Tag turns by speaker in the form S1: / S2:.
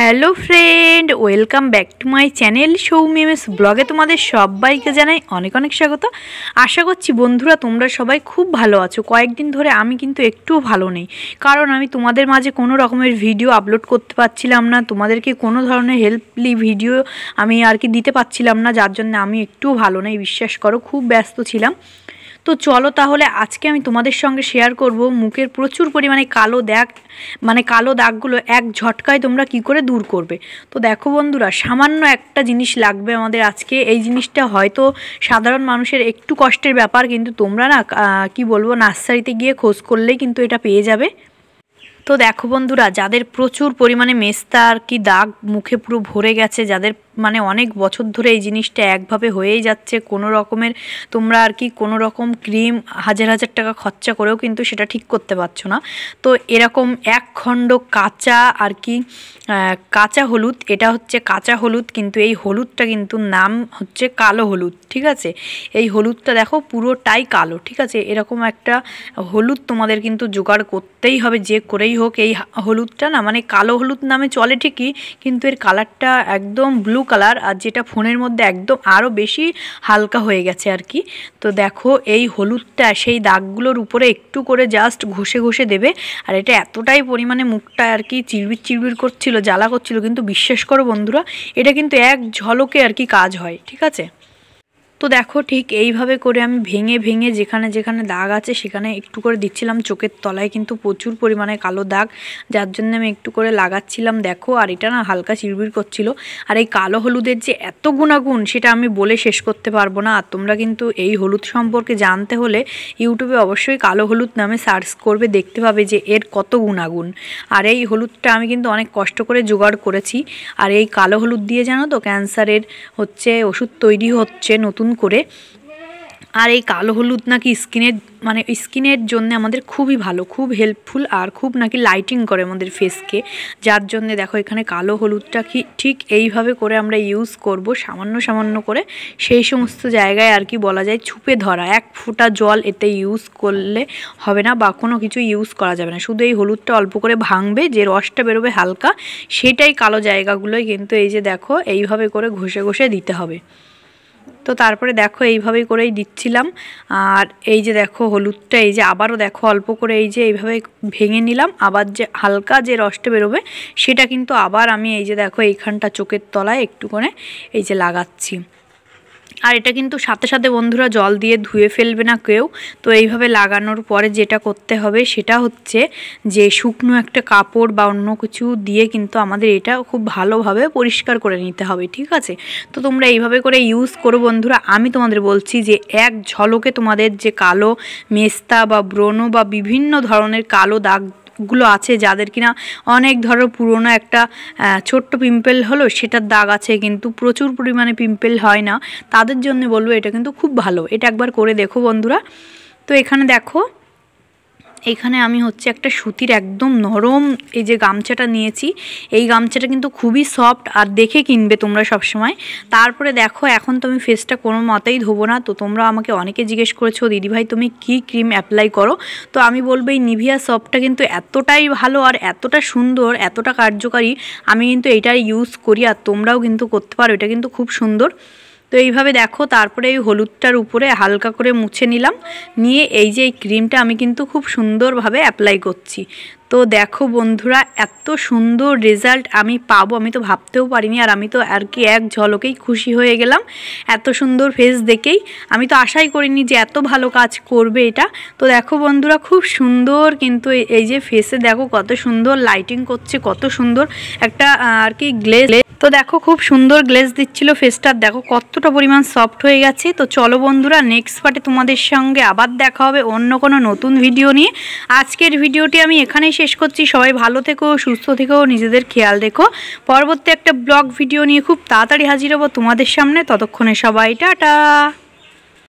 S1: Hello friend, welcome back to my channel Soumi MS ব্লগে তোমাদের সবাইকে জানাই অনেক অনেক স্বাগত। আশা করছি বন্ধুরা তোমরা সবাই খুব ভালো আছো। কয়েকদিন ধরে আমি কিন্তু একটুও ভালো নেই, কারণ আমি তোমাদের মাঝে কোনো রকমের ভিডিও আপলোড করতে পারছিলাম না, তোমাদেরকে কোনো ধরনের হেল্পলি ভিডিও আমি আর কি দিতে পারছিলাম না, যার জন্য আমি একটুও ভালো নেই, বিশ্বাস করো, খুব ব্যস্ত ছিলাম। তো চলো তাহলে আজকে আমি তোমাদের সঙ্গে শেয়ার করব মুখের প্রচুর পরিমাণে কালো দাগগুলো এক ঝটকায় তোমরা কি করে দূর করবে। তো দেখো বন্ধুরা, সামান্য একটা জিনিস লাগবে আমাদের আজকে। এই জিনিসটা হয়তো সাধারণ মানুষের একটু কষ্টের ব্যাপার, কিন্তু তোমরা না কি বলবো, নার্সারিতে গিয়ে খোঁজ করলেই কিন্তু এটা পেয়ে যাবে। তো দেখো বন্ধুরা, যাদের প্রচুর পরিমাণে মেস্তা আর কি দাগ মুখে পুরো ভরে গেছে, যাদের মানে অনেক বছর ধরে এই জিনিসটা একভাবে হয়েই যাচ্ছে, কোনো রকমের তোমরা আর কি কোনো রকম ক্রিম হাজার হাজার টাকা খরচা করেও কিন্তু সেটা ঠিক করতে পারছো না। তো এরকম এক খণ্ড কাঁচা আর কি কাঁচা হলুদ, এটা হচ্ছে কাঁচা হলুদ, কিন্তু এই হলুদটা কিন্তু নাম হচ্ছে কালো হলুদ, ঠিক আছে। এই হলুদটা দেখো পুরোটাই কালো, ঠিক আছে। এরকম একটা হলুদ তোমাদের কিন্তু জোগাড় করতেই হবে, যে করেই হোক। এই হলুদটা না মানে কালো হলুদ নামে চলে ঠিকই, কিন্তু এর কালারটা একদম ব্লু কালার, আর যেটা ফোনের মধ্যে একদম আরও বেশি হালকা হয়ে গেছে আর কি। তো দেখো এই হলুদটা সেই দাগগুলোর উপরে একটু করে জাস্ট ঘষে ঘষে দেবে, আর এটা এতটাই পরিমাণে মুখটা আর কি চিরবির চিরবির করছিল, জ্বালা করছিল, কিন্তু বিশ্বাস করো বন্ধুরা, এটা কিন্তু এক ঝলকে আর কি কাজ হয়, ঠিক আছে। তো দেখো ঠিক এইভাবে করে আমি ভেঙে ভেঙে যেখানে যেখানে দাগ আছে সেখানে একটু করে দিচ্ছিলাম। চোখের তলায় কিন্তু প্রচুর পরিমাণে কালো দাগ, যার জন্য আমি একটু করে লাগাচ্ছিলাম। দেখো, আর এটা না হালকা চিরবির করছিল। আর এই কালো হলুদের যে এত গুণাগুণ সেটা আমি বলে শেষ করতে পারবো না। আর তোমরা কিন্তু এই হলুদ সম্পর্কে জানতে হলে ইউটিউবে অবশ্যই কালো হলুদ নামে সার্চ করবে, দেখতে পাবে যে এর কত গুণাগুণ। আর এই হলুদটা আমি কিন্তু অনেক কষ্ট করে জোগাড় করেছি। আর এই কালো হলুদ দিয়ে জানো তো ক্যান্সারের হচ্ছে ওষুধ তৈরি হচ্ছে নতুন করে। আর এই কালো হলুদ নাকি স্কিনের জন্য আমাদের খুবই ভালো, খুব হেল্পফুল, আর খুব নাকি লাইটিং করে আমাদের ফেসকে। যার জন্য দেখো এখানে কালো হলুদটা ঠিক এইভাবে করে আমরা ইউজ করব, সামান্য সামান্য করে, সেই সমস্ত জায়গায় আর কি বলা যায় ছুপে ধরা। এক ফোঁটা জল এতে ইউজ করলে হবে না, বা কোনো কিছু ইউজ করা যাবে না, শুধু এই হলুদটা অল্প করে ভাঙবে, যে রসটা বেরোবে হালকা, সেটাই কালো জায়গাগুলোই কিন্তু এই যে দেখো এইভাবে করে ঘষে ঘষে দিতে হবে। তো তারপরে দেখো এইভাবেই করেই দিচ্ছিলাম। আর এই যে দেখো হলুদটা এই যে আবারও দেখো অল্প করে এই যে এইভাবে ভেঙে নিলাম, আবার যে হালকা যে রসটা বেরোবে সেটা কিন্তু আবার আমি এই যে দেখো এইখানটা চোখের তলায় একটু করে এই যে লাগাচ্ছি। আর এটা কিন্তু সাথে সাথে বন্ধুরা জল দিয়ে ধুয়ে ফেলবে না কেউ। তো এইভাবে লাগানোর পরে যেটা করতে হবে সেটা হচ্ছে যে শুকনো একটা কাপড় বা অন্য কিছু দিয়ে কিন্তু আমাদের এটা খুব ভালোভাবে পরিষ্কার করে নিতে হবে, ঠিক আছে। তো তোমরা এইভাবে করে ইউজ করো বন্ধুরা। আমি তোমাদের বলছি যে এক ঝলকে তোমাদের যে কালো মেস্তা বা ব্রণ বা বিভিন্ন ধরনের কালো দাগগুলো আছে, যাদের কিনা অনেক ধরো পুরোনো একটা ছোট্ট পিম্পল হলো সেটার দাগ আছে, কিন্তু প্রচুর পরিমাণে পিম্পল হয় না, তাদের জন্য বলবো এটা কিন্তু খুব ভালো। এটা একবার করে দেখো বন্ধুরা। তো এখানে দেখো, এখানে আমি হচ্ছে একটা সুতির একদম নরম এই যে গামছাটা নিয়েছি। এই গামছাটা কিন্তু খুবই সফট, আর দেখে কিনবে তোমরা সবসময়। তারপরে দেখো এখন তো আমি ফেসটা কোনো মতেই ধোবো না। তো তোমরা আমাকে অনেকে জিজ্ঞেস করেছো, দিদিভাই তুমি কি ক্রিম অ্যাপ্লাই করো? তো আমি বলবো এই নিভিয়া সফটটা কিন্তু এতটাই ভালো আর এতটা সুন্দর, এতটা কার্যকারী, আমি কিন্তু এইটা ইউজ করি, আর তোমরাও কিন্তু করতে পারো, এটা কিন্তু খুব সুন্দর। তো এইভাবে দেখো তারপরে এই হলুদটার উপরে হালকা করে মুছে নিলাম, নিয়ে এই যে এই ক্রিমটা আমি কিন্তু খুব সুন্দরভাবে অ্যাপ্লাই করছি। তো দেখো বন্ধুরা, এত সুন্দর রেজাল্ট আমি পাবো আমি তো ভাবতেও পারিনি, আর আমি তো আর কি এক ঝলকেই খুশি হয়ে গেলাম। এত সুন্দর ফেস দেখেই আমি তো আশাই করিনি যে এত ভালো কাজ করবে এটা। তো দেখো বন্ধুরা, খুব সুন্দর কিন্তু এই যে ফেসে দেখো কত সুন্দর লাইটিং করছে, কত সুন্দর একটা আর কি গ্লেজ। তো দেখো খুব সুন্দর গ্লেজ দিচ্ছিল ফেসটার, দেখো কতটা পরিমাণ সফট হয়ে গেছে। তো চলো বন্ধুরা, নেক্সট পার্টে তোমাদের সঙ্গে আবার দেখা হবে অন্য কোনো নতুন ভিডিও নিয়ে। আজকের ভিডিওটি আমি এখানেই শেষ করছি। সবাই ভালো থেকো, সুস্থ থেকো, নিজেদের খেয়াল রেখো। পরবর্তী একটা ব্লগ ভিডিও নিয়ে খুব তাড়াতাড়ি হাজির হবো তোমাদের সামনে। ততক্ষণে সবাই টাটা।